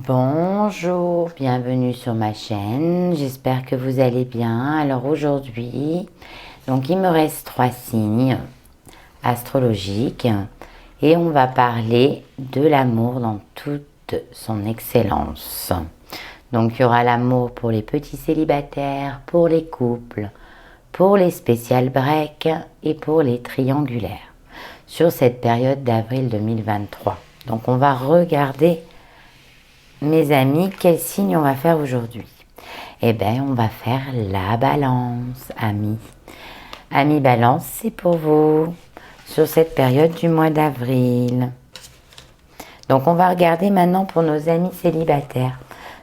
Bonjour, bienvenue sur ma chaîne, j'espère que vous allez bien. Alors aujourd'hui, donc il me reste 3 signes astrologiques et on va parler de l'amour dans toute son excellence. Donc il y aura l'amour pour les petits célibataires, pour les couples, pour les spécial breaks et pour les triangulaires sur cette période d'avril 2023. Donc on va regarder, mes amis, quel signe on va faire aujourd'hui? Eh bien, on va faire la balance, amis. Amis balance, c'est pour vous, sur cette période du mois d'avril. Donc, on va regarder maintenant pour nos amis célibataires.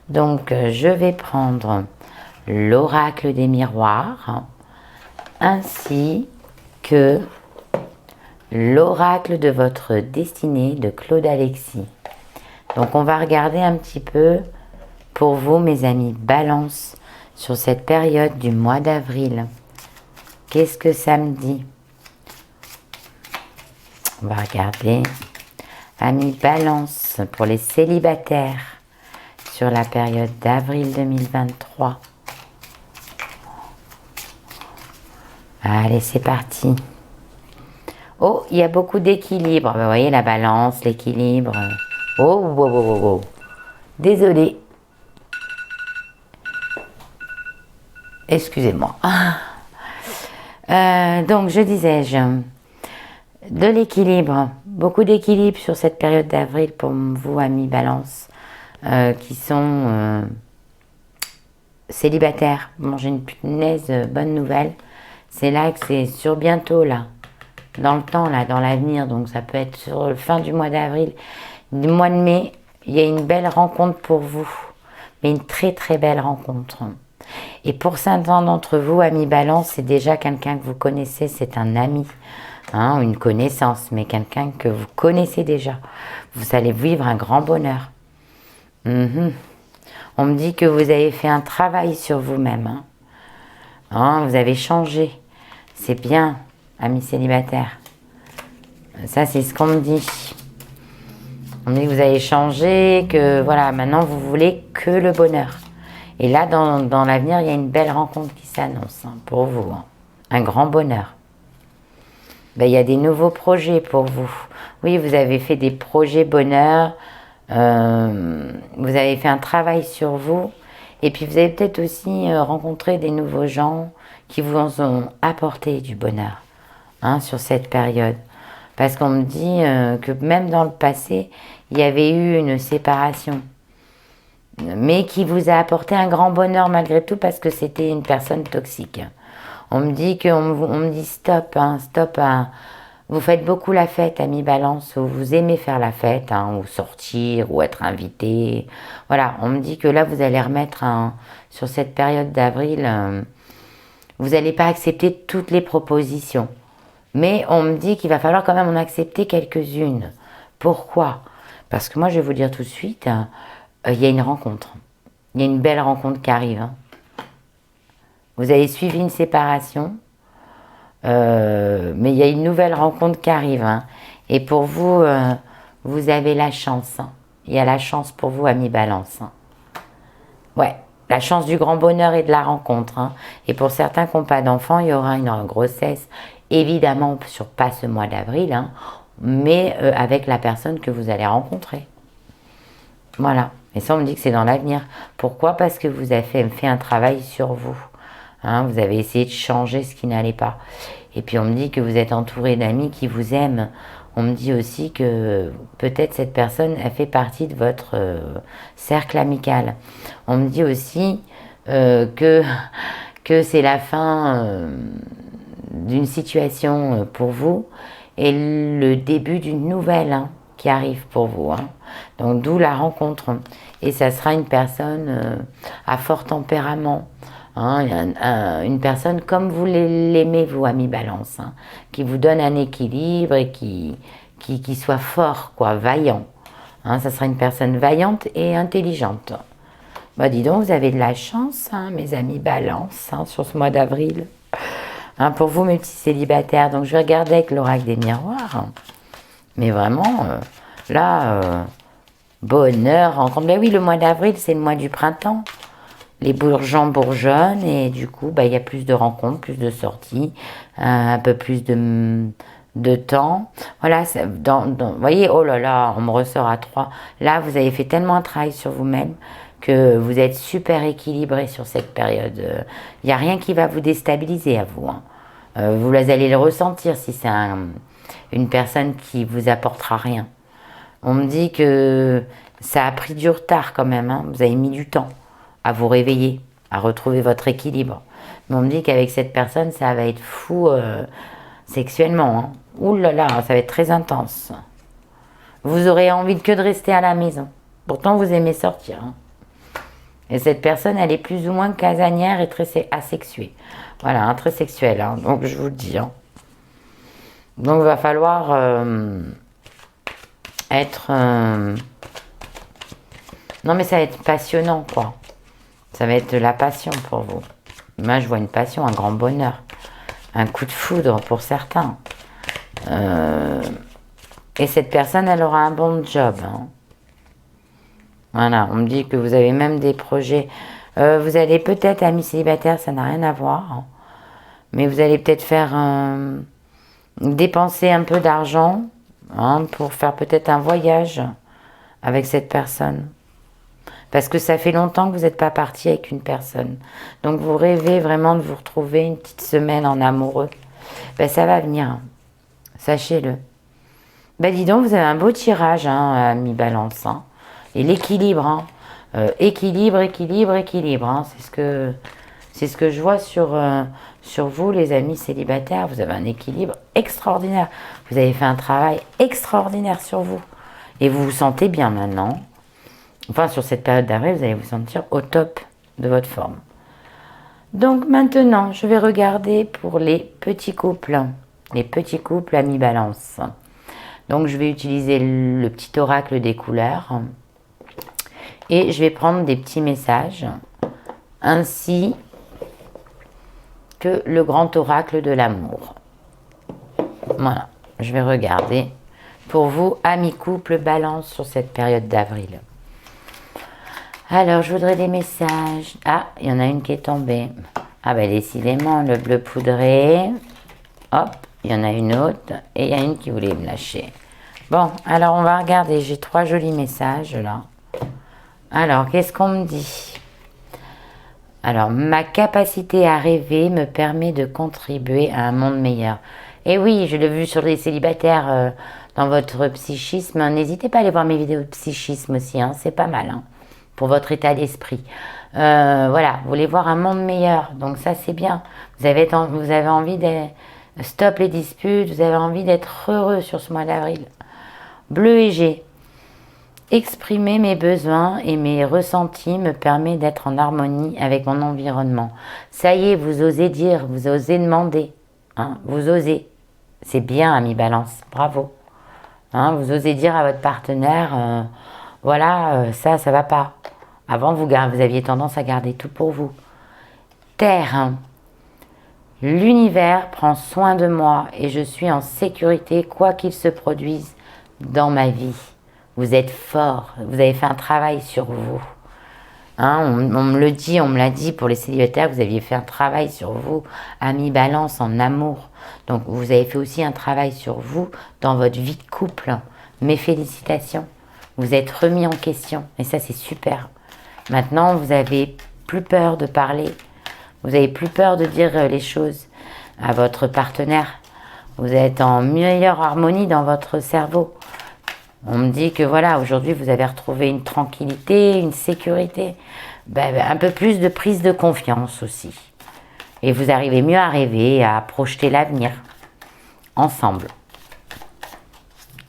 Donc, je vais prendre l'oracle des miroirs, ainsi que l'oracle de votre destinée de Claude Alexis. Donc, on va regarder un petit peu pour vous, mes amis, balance, sur cette période du mois d'avril. Qu'est-ce que ça me dit? On va regarder. Amis balance, pour les célibataires, sur la période d'avril 2023. Allez, c'est parti. Oh, il y a beaucoup d'équilibre. Vous voyez, la balance, l'équilibre. Oh, wow, wow, wow, wow. Désolée. Excusez-moi. Donc, je disais-je, de l'équilibre. Beaucoup d'équilibre sur cette période d'avril pour vous, amis balance, qui sont célibataires. Bon, j'ai une punaise bonne nouvelle. C'est là que c'est sur bientôt, là. Dans le temps, là, dans l'avenir. Donc, ça peut être sur la fin du mois d'avril. Du mois de mai, il y a une belle rencontre pour vous, mais une très très belle rencontre. Et pour certains d'entre vous, amis balance, c'est déjà quelqu'un que vous connaissez, c'est un ami, hein, une connaissance, mais quelqu'un que vous connaissez déjà. Vous allez vivre un grand bonheur. On me dit que vous avez fait un travail sur vous-même. Vous avez changé. C'est bien, amis célibataires. Ça, c'est ce qu'on me dit. On me dit que vous avez changé, que voilà, maintenant vous voulez que le bonheur. Et là, dans l'avenir, il y a une belle rencontre qui s'annonce pour vous. Un grand bonheur. Il y a des nouveaux projets pour vous. Oui, vous avez fait des projets bonheur. Vous avez fait un travail sur vous. Et puis, vous avez peut-être aussi rencontré des nouveaux gens qui vous ont apporté du bonheur sur cette période. Parce qu'on me dit que même dans le passé, il y avait eu une séparation, mais qui vous a apporté un grand bonheur malgré tout parce que c'était une personne toxique. On me dit stop, stop. Vous faites beaucoup la fête, amis balance, vous aimez faire la fête, ou sortir, ou être invité. Voilà, on me dit que là, vous allez remettre sur cette période d'avril, vous n'allez pas accepter toutes les propositions. Mais on me dit qu'il va falloir quand même en accepter quelques-unes. Pourquoi? Parce que moi, je vais vous dire tout de suite, il y a une rencontre. Il y a une belle rencontre qui arrive. Vous avez suivi une séparation, mais il y a une nouvelle rencontre qui arrive. Et pour vous, vous avez la chance. Il y a la chance pour vous, amis balance. Ouais, la chance du grand bonheur et de la rencontre. Et pour certains qui n'ont pas d'enfants, il y aura une grossesse. Évidemment, pas ce mois d'avril, mais avec la personne que vous allez rencontrer. Voilà. Et ça, on me dit que c'est dans l'avenir. Pourquoi? Parce que vous avez fait un travail sur vous. Vous avez essayé de changer ce qui n'allait pas. Et puis, on me dit que vous êtes entouré d'amis qui vous aiment. On me dit aussi que peut-être cette personne a fait partie de votre cercle amical. On me dit aussi que c'est la fin d'une situation pour vous et le début d'une nouvelle qui arrive pour vous. Donc d'où la rencontre. Et ça sera une personne à fort tempérament. Une personne comme vous l'aimez, vous, amis balance, qui vous donne un équilibre et qui soit fort, quoi, vaillant. Ça sera une personne vaillante et intelligente. Dis donc, vous avez de la chance, mes amis balance, sur ce mois d'avril. Pour vous, mes petits célibataires. Donc, je vais regarder avec l'oracle des miroirs. Mais vraiment, là, bonheur, rencontre. Ben oui, le mois d'avril, c'est le mois du printemps. Les bourgeons bourgeonnent et du coup, il y a plus de rencontres, plus de sorties, un peu plus de temps. Voilà, vous voyez, oh là là, on me ressort à 3. Là, vous avez fait tellement un travail sur vous-même que vous êtes super équilibré sur cette période. Il n'y a rien qui va vous déstabiliser à vous. Hein. Vous allez le ressentir si c'est une personne qui vous apportera rien. On me dit que ça a pris du retard quand même. Hein. Vous avez mis du temps à vous réveiller, à retrouver votre équilibre. Mais on me dit qu'avec cette personne, ça va être fou sexuellement. Hein. Ouh là là, ça va être très intense. Vous aurez envie que de rester à la maison. Pourtant, vous aimez sortir. Hein. Et cette personne, elle est plus ou moins casanière et très asexuée. Voilà, hein, très sexuelle. Hein, donc, je vous le dis. Hein. Donc, il va falloir être... Non, mais ça va être passionnant, quoi. Ça va être de la passion pour vous. Moi, je vois une passion, un grand bonheur. Un coup de foudre pour certains. Et cette personne, elle aura un bon job. Hein. Voilà, on me dit que vous avez même des projets. Vous allez peut-être, amis célibataires, ça n'a rien à voir. Hein. Mais vous allez peut-être faire... dépenser un peu d'argent hein, pour faire peut-être un voyage avec cette personne. Parce que ça fait longtemps que vous n'êtes pas parti avec une personne. Donc vous rêvez vraiment de vous retrouver une petite semaine en amoureux. Ben, ça va venir. Hein. Sachez-le. Ben dis donc, vous avez un beau tirage, hein, ami Balance. Hein. Et l'équilibre. Hein. Équilibre, équilibre, équilibre. Hein. C'est ce que je vois sur vous, les amis célibataires. Vous avez un équilibre extraordinaire. Vous avez fait un travail extraordinaire sur vous. Et vous vous sentez bien maintenant. Enfin, sur cette période d'avril, vous allez vous sentir au top de votre forme. Donc maintenant, je vais regarder pour les petits couples. Les petits couples amis Balance. Donc, je vais utiliser le petit oracle des couleurs. Et je vais prendre des petits messages. Ainsi que le grand oracle de l'amour. Voilà, je vais regarder pour vous, amis couple Balance, sur cette période d'avril. Alors, je voudrais des messages. Ah, il y en a une qui est tombée. Ah ben décidément, le bleu poudré. Hop, il y en a une autre. Et il y a une qui voulait me lâcher. Bon, alors on va regarder. J'ai 3 jolis messages là. Alors, qu'est-ce qu'on me dit ? Alors, ma capacité à rêver me permet de contribuer à un monde meilleur. Et oui, je l'ai vu sur les célibataires dans votre psychisme. N'hésitez pas à aller voir mes vidéos de psychisme aussi, hein, c'est pas mal. Hein, pour votre état d'esprit. Voilà, vous voulez voir un monde meilleur, donc ça c'est bien. Vous avez envie de... Stop les disputes, vous avez envie d'être heureux sur ce mois d'avril. Bleu et G. Exprimer mes besoins et mes ressentis me permet d'être en harmonie avec mon environnement. Ça y est, vous osez dire, vous osez demander. Hein, vous osez. C'est bien, ami Balance, bravo. Hein, vous osez dire à votre partenaire, voilà, ça va pas. Avant, vous aviez tendance à garder tout pour vous. Terre. Hein. L'univers prend soin de moi et je suis en sécurité quoi qu'il se produise dans ma vie. Vous êtes fort, vous avez fait un travail sur vous. Hein, on me le dit, on me l'a dit pour les célibataires, vous aviez fait un travail sur vous, ami Balance, en amour. Donc vous avez fait aussi un travail sur vous dans votre vie de couple. Mes félicitations. Vous êtes remis en question et ça c'est super. Maintenant vous avez plus peur de parler. Vous avez plus peur de dire les choses à votre partenaire. Vous êtes en meilleure harmonie dans votre cerveau. On me dit que voilà, aujourd'hui, vous avez retrouvé une tranquillité, une sécurité, un peu plus de prise de confiance aussi. Et vous arrivez mieux à rêver, à projeter l'avenir ensemble.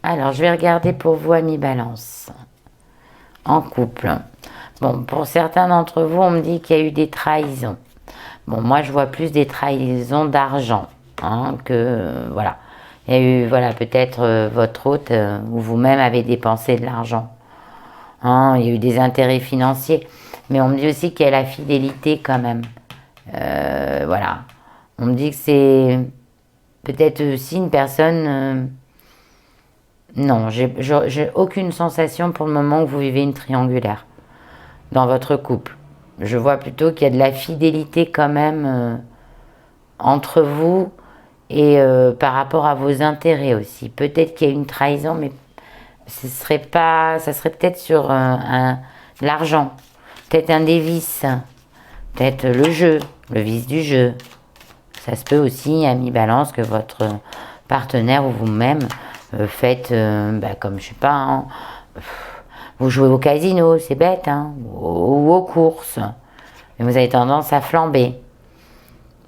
Alors, je vais regarder pour vous, amis Balance, en couple. Bon, pour certains d'entre vous, on me dit qu'il y a eu des trahisons. Bon, moi, je vois plus des trahisons d'argent, hein, que, voilà. Il y a eu, voilà, peut-être votre hôte ou vous-même avez dépensé de l'argent. Hein, il y a eu des intérêts financiers. Mais on me dit aussi qu'il y a la fidélité quand même. Voilà. On me dit que c'est peut-être aussi une personne Non, j'ai aucune sensation pour le moment où vous vivez une triangulaire dans votre couple. Je vois plutôt qu'il y a de la fidélité quand même entre vous et par rapport à vos intérêts aussi. Peut-être qu'il y a une trahison, mais ça serait peut-être sur l'argent, peut-être un des vices, peut-être le jeu, le vice du jeu. Ça se peut aussi, ami Balance, que votre partenaire ou vous-même faites, comme je sais pas, hein, vous jouez au casino, c'est bête, hein, ou aux courses, mais vous avez tendance à flamber.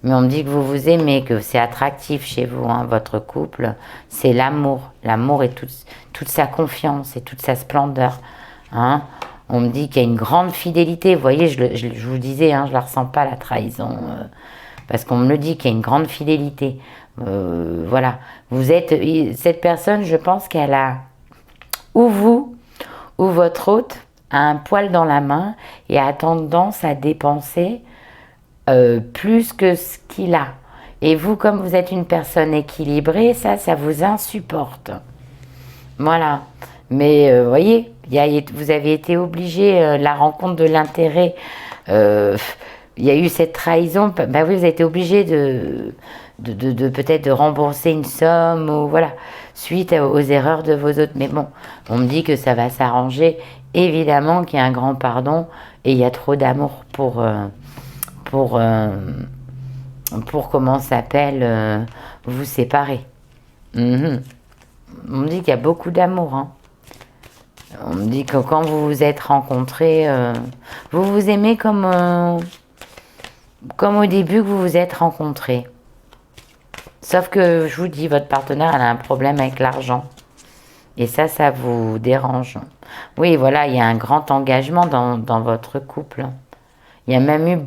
Mais on me dit que vous vous aimez, que c'est attractif chez vous, hein, votre couple, c'est l'amour. L'amour et toute sa confiance et toute sa splendeur. Hein. On me dit qu'il y a une grande fidélité. Vous voyez, je vous disais, hein, je la ressens pas, la trahison. Parce qu'on me le dit qu'il y a une grande fidélité. Voilà. Vous êtes, cette personne, je pense qu'elle a, ou vous, ou votre hôte, a un poil dans la main et a tendance à dépenser plus que ce qu'il a. Et vous, comme vous êtes une personne équilibrée, ça vous insupporte. Voilà. Mais vous voyez, vous avez été obligé, la rencontre de l'intérêt, il y a eu cette trahison, bah oui, vous avez été obligé de peut-être de rembourser une somme, ou voilà, suite aux erreurs de vos autres. Mais bon, on me dit que ça va s'arranger. Évidemment qu'il y a un grand pardon et il y a trop d'amour pour comment ça s'appelle, vous séparer. On me dit qu'il y a beaucoup d'amour. Hein. On me dit que quand vous vous êtes rencontrés, vous vous aimez comme au début que vous vous êtes rencontrés. Sauf que, je vous dis, votre partenaire elle a un problème avec l'argent. Et ça vous dérange. Oui, voilà, il y a un grand engagement dans votre couple. Il y a même eu,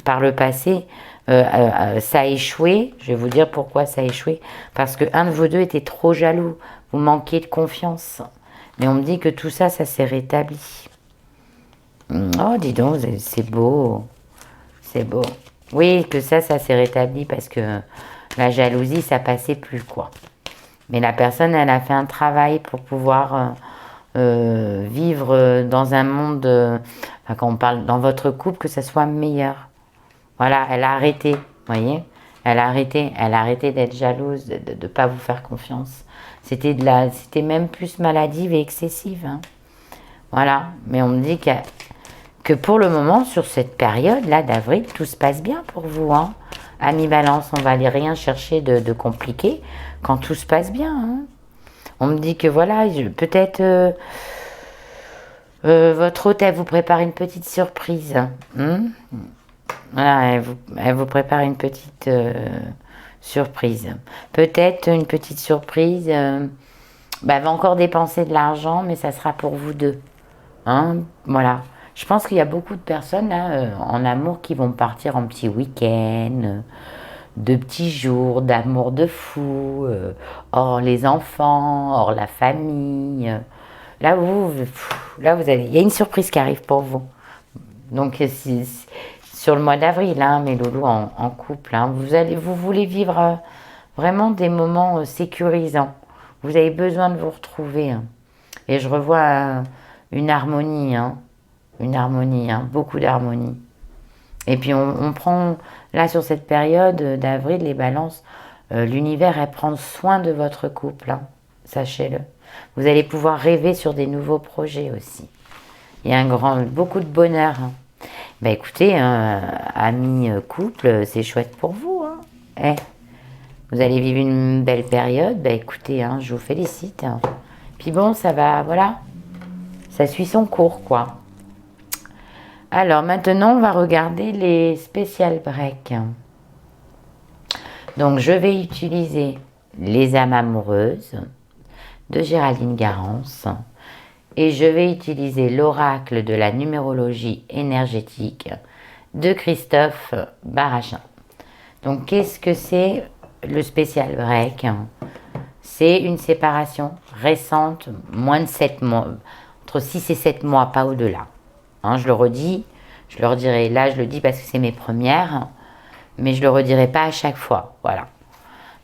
par le passé, ça a échoué. Je vais vous dire pourquoi ça a échoué. Parce qu'un de vous deux était trop jaloux. Vous manquiez de confiance. Mais on me dit que tout ça s'est rétabli. Oh, dis donc, c'est beau. C'est beau. Oui, que ça s'est rétabli parce que la jalousie, ça passait plus, quoi. Mais la personne, elle a fait un travail pour pouvoir vivre dans un monde, quand on parle dans votre couple, que ça soit meilleur. Voilà, elle a arrêté, vous voyez. Elle a arrêté d'être jalouse, de ne pas vous faire confiance. C'était même plus maladive et excessive. Hein. Voilà, mais on me dit que pour le moment, sur cette période-là d'avril, tout se passe bien pour vous. Hein. Ami Balance, on va aller rien chercher de compliqué quand tout se passe bien. Hein. On me dit que voilà, peut-être votre hôte, elle vous prépare une petite surprise. Voilà, elle vous prépare une petite surprise. Peut-être une petite surprise. Elle va encore dépenser de l'argent, mais ça sera pour vous deux. Hein, voilà. Je pense qu'il y a beaucoup de personnes là, en amour qui vont partir en petit week-end, de petits jours, d'amour de fou, hors les enfants, hors la famille. Là, il y a une surprise qui arrive pour vous. Donc, sur le mois d'avril, hein, mes loulous en couple, hein, vous voulez vivre vraiment des moments sécurisants. Vous avez besoin de vous retrouver. Hein. Et je revois une harmonie, hein, beaucoup d'harmonie. Et puis on prend, là sur cette période d'avril, les balances, l'univers, elle prend soin de votre couple, hein, sachez-le. Vous allez pouvoir rêver sur des nouveaux projets aussi. Il y a beaucoup de bonheur. Hein. Écoutez, amis couple, c'est chouette pour vous. Hein. Vous allez vivre une belle période, écoutez, hein, je vous félicite. Hein. Puis bon, ça va, voilà, ça suit son cours, quoi. Alors maintenant, on va regarder les spécial breaks. Donc, je vais utiliser les âmes amoureuses de Géraldine Garance et je vais utiliser l'oracle de la numérologie énergétique de Christophe Barachin. Donc, qu'est-ce que c'est le spécial break? C'est une séparation récente, moins de 7 mois, entre 6 et 7 mois, pas au-delà. Hein, je le redis, je le redirai. Là, je le dis parce que c'est mes premières, mais je le redirai pas à chaque fois. Voilà.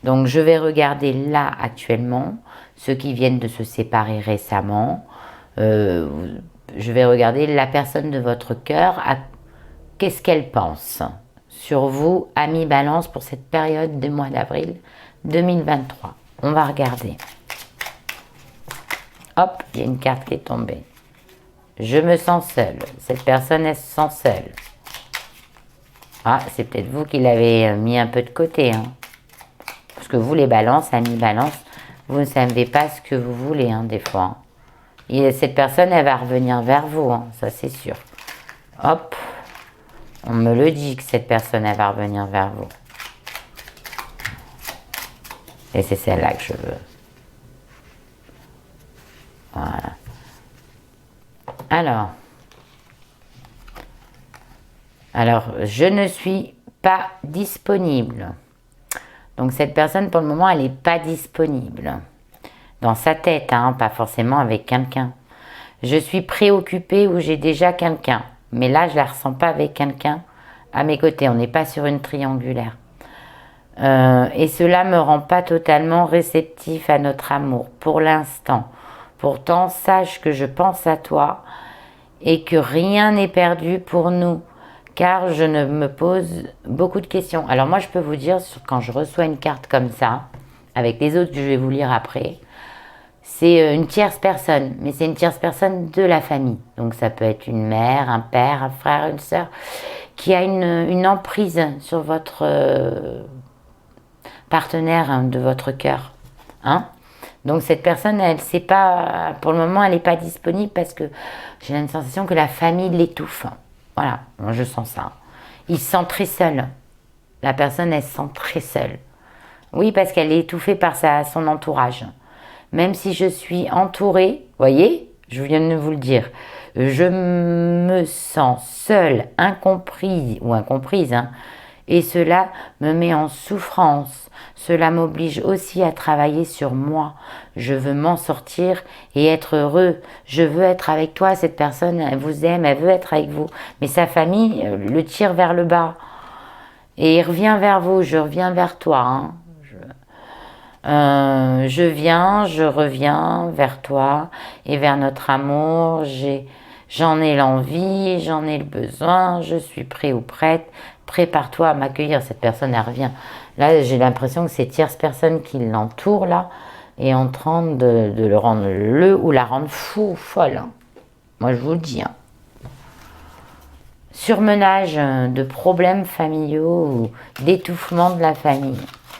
Donc, je vais regarder là, actuellement, ceux qui viennent de se séparer récemment. Je vais regarder la personne de votre cœur, qu'est-ce qu'elle pense sur vous, ami Balance, pour cette période du mois d'avril 2023. On va regarder. Hop, il y a une carte qui est tombée. Je me sens seule. Cette personne, elle se sent seule. Ah, c'est peut-être vous qui l'avez mis un peu de côté. Hein. Parce que vous, les balances, amis balance, vous ne savez pas ce que vous voulez, hein, des fois. Hein. Et cette personne, elle va revenir vers vous, hein, ça c'est sûr. Hop, on me le dit que cette personne, elle va revenir vers vous. Et c'est celle-là que je veux. Voilà. Alors, je ne suis pas disponible. Donc, cette personne, pour le moment, elle n'est pas disponible. Dans sa tête, hein, pas forcément avec quelqu'un. Je suis préoccupée ou j'ai déjà quelqu'un. Mais là, je ne la ressens pas avec quelqu'un à mes côtés. On n'est pas sur une triangulaire. Et cela ne me rend pas totalement réceptif à notre amour, pour l'instant. Pourtant, sache que je pense à toi et que rien n'est perdu pour nous, car je me pose beaucoup de questions. Alors moi, je peux vous dire, quand je reçois une carte comme ça, avec les autres que je vais vous lire après, c'est une tierce personne, mais c'est une tierce personne de la famille. Donc ça peut être une mère, un père, un frère, une sœur, qui a une emprise sur votre partenaire, hein, de votre cœur. Hein? Donc cette personne, elle sait pas, pour le moment, elle n'est pas disponible parce que j'ai une sensation que la famille l'étouffe. Voilà, moi je sens ça. Il se sent très seul. La personne, elle se sent très seule. Oui, parce qu'elle est étouffée par son entourage. Même si je suis entourée, voyez, je viens de vous le dire, je me sens seule, incomprise ou incomprise, hein, et cela me met en souffrance. Cela m'oblige aussi à travailler sur moi. Je veux m'en sortir et être heureux. Je veux être avec toi. Cette personne, elle vous aime, elle veut être avec vous. Mais sa famille le tire vers le bas. Et il revient vers vous, je reviens vers toi. Hein. Je reviens vers toi et vers notre amour. J'en ai l'envie, j'en ai le besoin, je suis prêt ou prête. Prépare-toi à m'accueillir. Cette personne, elle revient. Là, j'ai l'impression que cette tierce personne qui l'entoure, là, est en train de le rendre ou la rendre fou ou folle. Hein. Moi, je vous le dis. Hein. Surmenage de problèmes familiaux ou d'étouffement de la famille.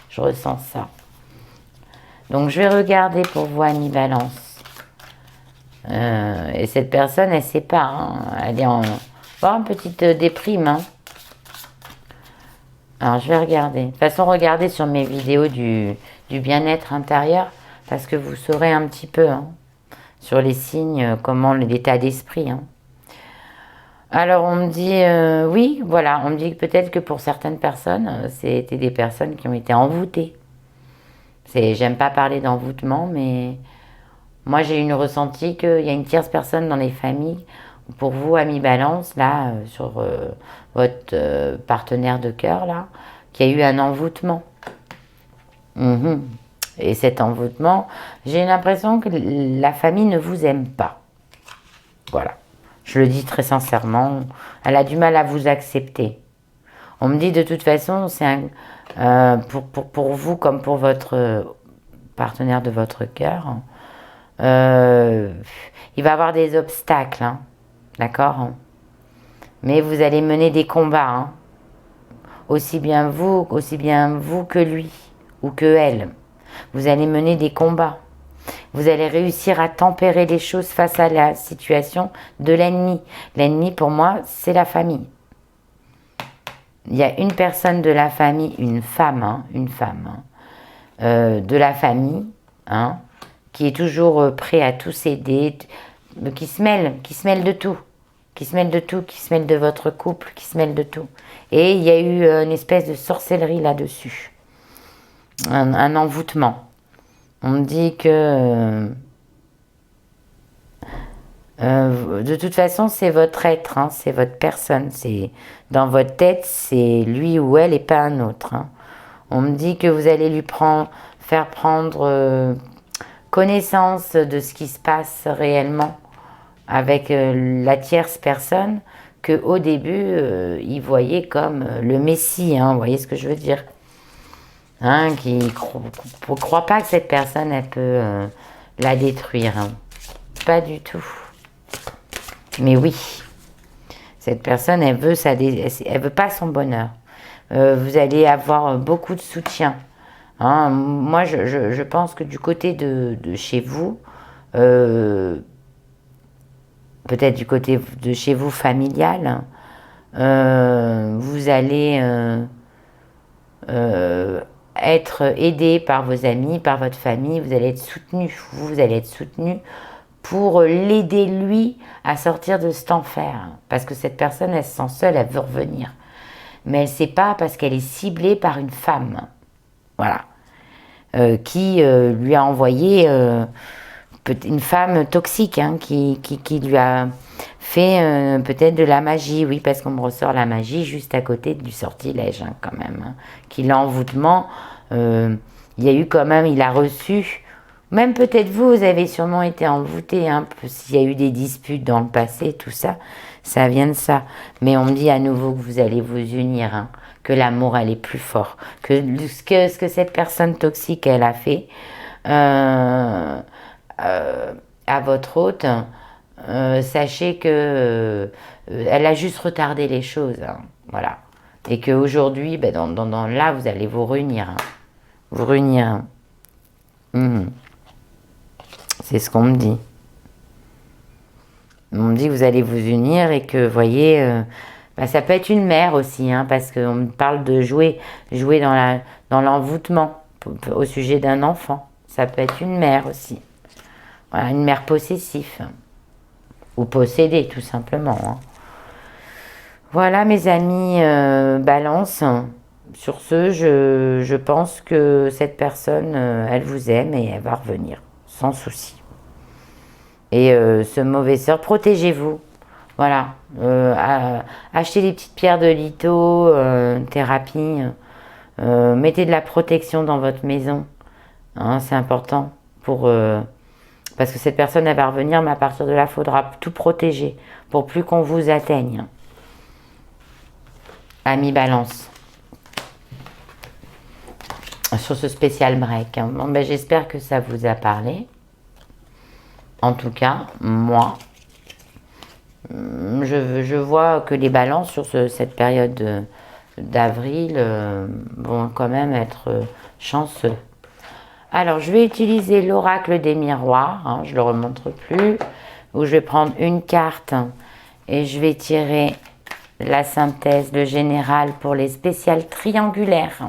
Je ressens ça. Donc, je vais regarder pour vous, Ami Balance. Et cette personne, elle ne sait pas. Hein. Elle est en petite déprime. Hein. Alors, je vais regarder. De toute façon, regardez sur mes vidéos du bien-être intérieur, parce que vous saurez un petit peu, hein, sur les signes, comment l'état d'esprit. Hein. Alors, on me dit, oui, voilà, on me dit que peut-être que pour certaines personnes, c'était des personnes qui ont été envoûtées. J'aime pas parler d'envoûtement, mais moi, j'ai une ressentie qu'il y a une tierce personne dans les familles. Pour vous, Ami Balance, là, sur votre partenaire de cœur, là, qui a eu un envoûtement. Et cet envoûtement, j'ai l'impression que la famille ne vous aime pas. Voilà. Je le dis très sincèrement. Elle a du mal à vous accepter. On me dit de toute façon, c'est pour vous comme pour votre partenaire de votre cœur, il va y avoir des obstacles. Hein. D'accord? Mais vous allez mener des combats. Hein. Aussi bien vous que lui ou que elle. Vous allez mener des combats. Vous allez réussir à tempérer les choses face à la situation de l'ennemi. L'ennemi, pour moi, c'est la famille. Il y a une personne de la famille, une femme, de la famille, hein, qui est toujours prêt à tout céder, qui se mêle de tout. Qui se mêle de votre couple, qui se mêle de tout. Et il y a eu une espèce de sorcellerie là-dessus. Un envoûtement. On me dit que de toute façon, c'est votre être, hein, c'est votre personne. Dans votre tête, c'est lui ou elle et pas un autre. Hein. On me dit que vous allez lui faire prendre connaissance de ce qui se passe réellement avec la tierce personne qu'au début, il voyait comme le Messie, hein, vous voyez ce que je veux dire, hein, qui ne croit pas que cette personne, elle peut la détruire, hein. Pas du tout. Mais oui, cette personne, elle veut pas son bonheur. Vous allez avoir beaucoup de soutien. Hein. Moi, je pense que du côté de chez vous, peut-être du côté de chez vous familial, vous allez être aidé par vos amis, par votre famille, vous allez être soutenu, vous allez être soutenu pour l'aider lui à sortir de cet enfer. Parce que cette personne, elle se sent seule, elle veut revenir. Mais elle ne sait pas parce qu'elle est ciblée par une femme. Voilà. Qui lui a envoyé une femme toxique, hein, qui lui a fait peut-être de la magie, oui, parce qu'on me ressort la magie juste à côté du sortilège, hein, quand même, hein, qui l'envoûtement, il y a eu quand même, il a reçu, même peut-être vous avez sûrement été envoûté, hein, s'il y a eu des disputes dans le passé, tout ça, ça vient de ça, mais on me dit à nouveau que vous allez vous unir, hein, que l'amour, elle est plus fort, que ce que cette personne toxique, elle a fait, à votre hôte, sachez que elle a juste retardé les choses, hein, voilà. Et qu'aujourd'hui, ben, là, vous allez vous réunir. Hein, vous réunir. Hein. C'est ce qu'on me dit. On me dit que vous allez vous unir et que, vous voyez, ben, ça peut être une mère aussi, hein, parce qu'on me parle de jouer dans l'envoûtement au sujet d'un enfant. Ça peut être une mère aussi. Voilà, une mère possessive. Ou possédée, tout simplement. Hein. Voilà, mes amis Balance. Sur ce, je pense que cette personne, elle vous aime et elle va revenir, sans souci. Et ce mauvais sort, protégez-vous. Voilà. Achetez des petites pierres de litho, thérapie. Mettez de la protection dans votre maison. Hein, c'est important pour... parce que cette personne, elle va revenir, mais à partir de là, il faudra tout protéger pour plus qu'on vous atteigne. Ami Balance. Sur ce spécial break. Hein. Bon, ben, j'espère que ça vous a parlé. En tout cas, moi, je vois que les balances sur cette période d'avril vont quand même être chanceux. Alors, je vais utiliser l'oracle des miroirs, hein, je ne le remontre plus, où je vais prendre une carte et je vais tirer la synthèse, le général pour les spéciales triangulaires.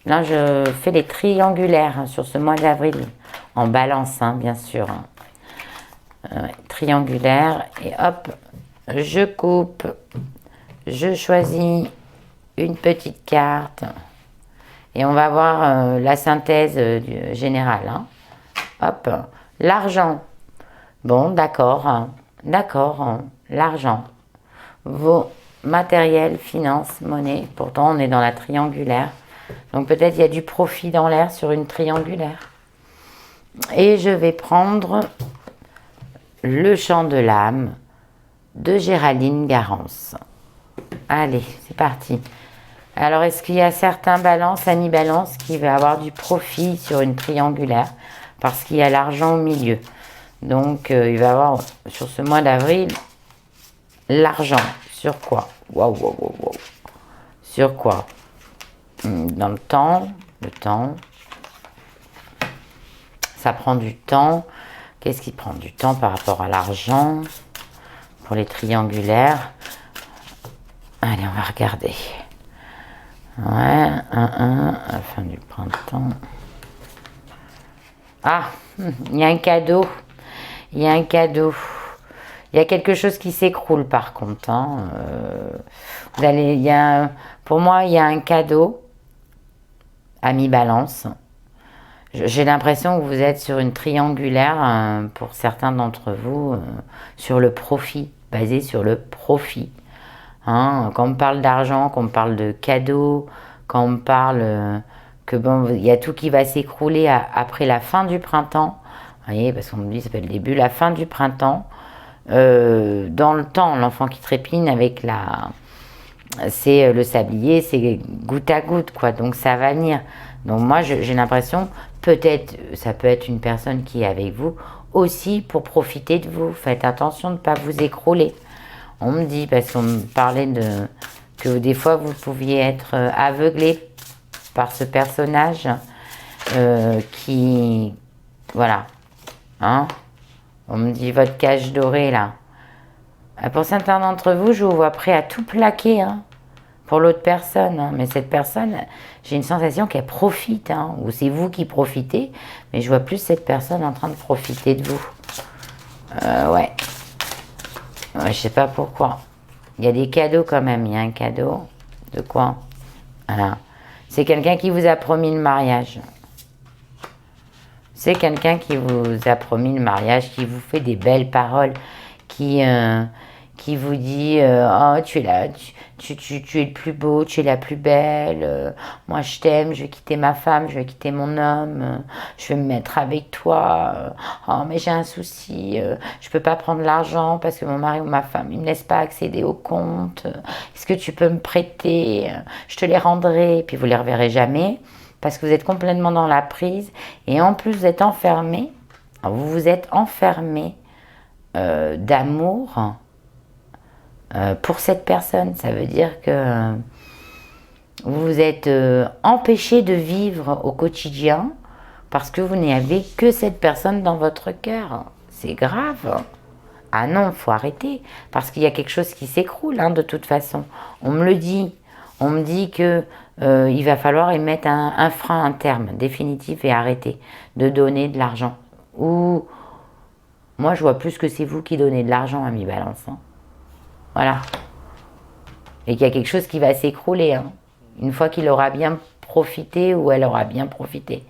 Là, je fais les triangulaires sur ce mois d'avril, en balance, hein, bien sûr. Triangulaire, et hop, je coupe, je choisis une petite carte. Et on va voir la synthèse générale. Hein. Hop, l'argent. Bon, d'accord, hein, d'accord, hein, l'argent. Vos matériels, finances, monnaie. Pourtant, on est dans la triangulaire. Donc peut-être il y a du profit dans l'air sur une triangulaire. Et je vais prendre le chant de l'âme de Géraldine Garance. Allez, c'est parti. Alors, est-ce qu'il y a certains balances, Annie Balance, qui va avoir du profit sur une triangulaire parce qu'il y a l'argent au milieu. Donc, il va avoir, sur ce mois d'avril, l'argent. Sur quoi? Waouh, waouh, waouh, waouh. Sur quoi? Dans le temps. Ça prend du temps. Qu'est-ce qui prend du temps par rapport à l'argent? Pour les triangulaires. Allez, on va regarder. Ouais, à la fin du printemps. Ah, il y a un cadeau. Il y a un cadeau. Il y a quelque chose qui s'écroule par contre. Hein. Pour moi, il y a un cadeau. Ami Balance. J'ai l'impression que vous êtes sur une triangulaire, pour certains d'entre vous, sur le profit, basé sur le profit. Hein, quand on parle d'argent, qu'on parle de cadeaux, quand on me parle que bon, il y a tout qui va s'écrouler après la fin du printemps. Vous voyez, parce qu'on me dit, ça peut être le début, la fin du printemps. Dans le temps, l'enfant qui trépigne avec c'est le sablier, c'est goutte à goutte, quoi. Donc ça va venir. Donc moi, j'ai l'impression, peut-être, ça peut être une personne qui est avec vous aussi pour profiter de vous. Faites attention de ne pas vous écrouler. On me dit, parce qu'on me parlait que des fois vous pouviez être aveuglé par ce personnage qui, voilà, hein. On me dit votre cage dorée là. Pour certains d'entre vous, je vous vois prêt à tout plaquer, hein, pour l'autre personne. Hein. Mais cette personne, j'ai une sensation qu'elle profite, hein, ou c'est vous qui profitez, mais je vois plus cette personne en train de profiter de vous. Ouais. Je sais pas pourquoi. Il y a des cadeaux quand même. Il y a un cadeau. De quoi? Voilà. C'est quelqu'un qui vous a promis le mariage. C'est quelqu'un qui vous a promis le mariage, qui vous fait des belles paroles, qui vous dit oh, tu es là, tu es le plus beau, tu es la plus belle, moi je t'aime, je vais quitter ma femme, je vais quitter mon homme, je vais me mettre avec toi, oh mais j'ai un souci, je peux pas prendre l'argent parce que mon mari ou ma femme il me laisse pas accéder au compte, est-ce que tu peux me prêter, je te les rendrai, puis vous les reverrez jamais parce que vous êtes complètement dans la prise et en plus vous êtes enfermé, vous vous êtes enfermé d'amour pour cette personne. Ça veut dire que vous vous êtes empêché de vivre au quotidien parce que vous n'avez que cette personne dans votre cœur. C'est grave. Ah non, il faut arrêter parce qu'il y a quelque chose qui s'écroule, hein, de toute façon. On me le dit. On me dit que il va falloir y mettre un frein, un terme définitif et arrêter de donner de l'argent. Ou moi, je vois plus que c'est vous qui donnez de l'argent à mi-balance. Hein. Voilà. Et qu'il y a quelque chose qui va s'écrouler. Hein. Une fois qu'il aura bien profité ou elle aura bien profité.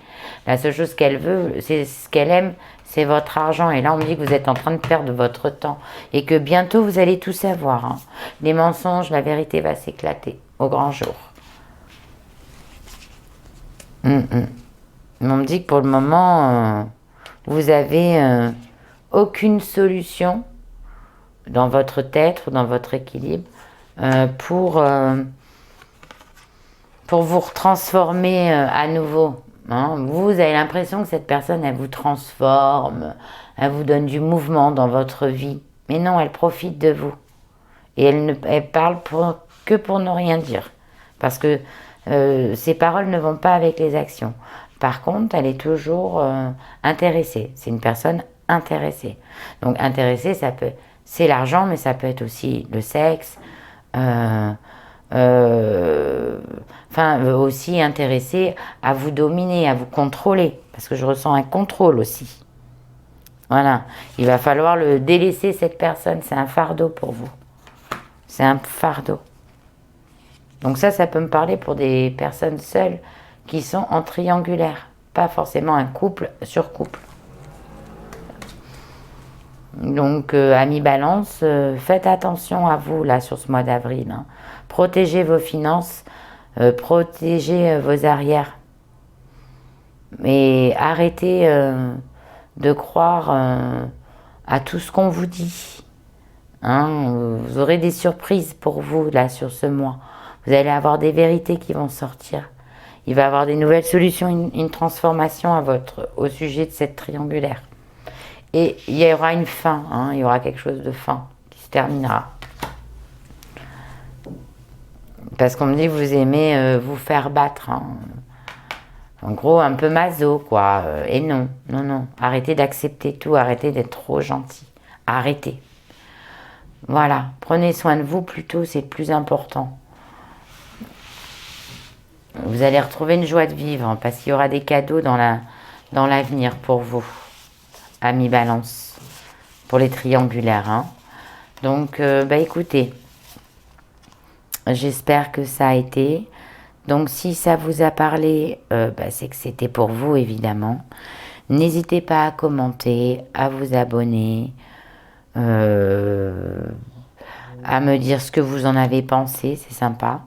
La seule chose qu'elle veut, c'est ce qu'elle aime, c'est votre argent. Et là, on me dit que vous êtes en train de perdre votre temps. Et que bientôt, vous allez tout savoir. Hein. Les mensonges, la vérité va s'éclater au grand jour. Mais on me dit que pour le moment, vous avez aucune solution dans votre tête ou dans votre équilibre pour vous transformer à nouveau. Hein. Vous avez l'impression que cette personne, elle vous transforme, elle vous donne du mouvement dans votre vie. Mais non, elle profite de vous. Et elle parle que pour ne rien dire. Parce que ses paroles ne vont pas avec les actions. Par contre, elle est toujours intéressée. C'est une personne intéressée. Donc intéressée, c'est l'argent, mais ça peut être aussi le sexe. Aussi intéressée à vous dominer, à vous contrôler. Parce que je ressens un contrôle aussi. Voilà. Il va falloir le délaisser, cette personne. C'est un fardeau pour vous. C'est un fardeau. Donc ça peut me parler pour des personnes seules qui sont en triangulaire. Pas forcément un couple sur couple. Donc, amis balance, faites attention à vous, là, sur ce mois d'avril. Hein. Protégez vos finances, protégez vos arrières. Mais arrêtez de croire à tout ce qu'on vous dit. Hein. Vous aurez des surprises pour vous, là, sur ce mois. Vous allez avoir des vérités qui vont sortir. Il va y avoir des nouvelles solutions, une transformation au sujet de cette triangulaire. Et il y aura une fin, hein, il y aura quelque chose de fin qui se terminera. Parce qu'on me dit que vous aimez vous faire battre. Hein. En gros, un peu maso, quoi. Et non. Arrêtez d'accepter tout, arrêtez d'être trop gentil. Arrêtez. Voilà, prenez soin de vous plutôt, c'est le plus important. Vous allez retrouver une joie de vivre parce qu'il y aura des cadeaux dans l'avenir pour vous, amis balance, pour les triangulaires. Hein. Donc, écoutez, j'espère que ça a été. Donc, si ça vous a parlé, c'est que c'était pour vous, évidemment. N'hésitez pas à commenter, à vous abonner, à me dire ce que vous en avez pensé, c'est sympa.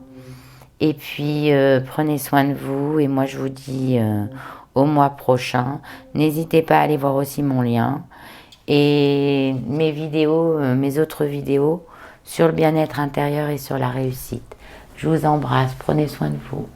Et puis, prenez soin de vous. Et moi, je vous dis au mois prochain. N'hésitez pas à aller voir aussi mon lien. Et mes vidéos, mes autres vidéos sur le bien-être intérieur et sur la réussite. Je vous embrasse. Prenez soin de vous.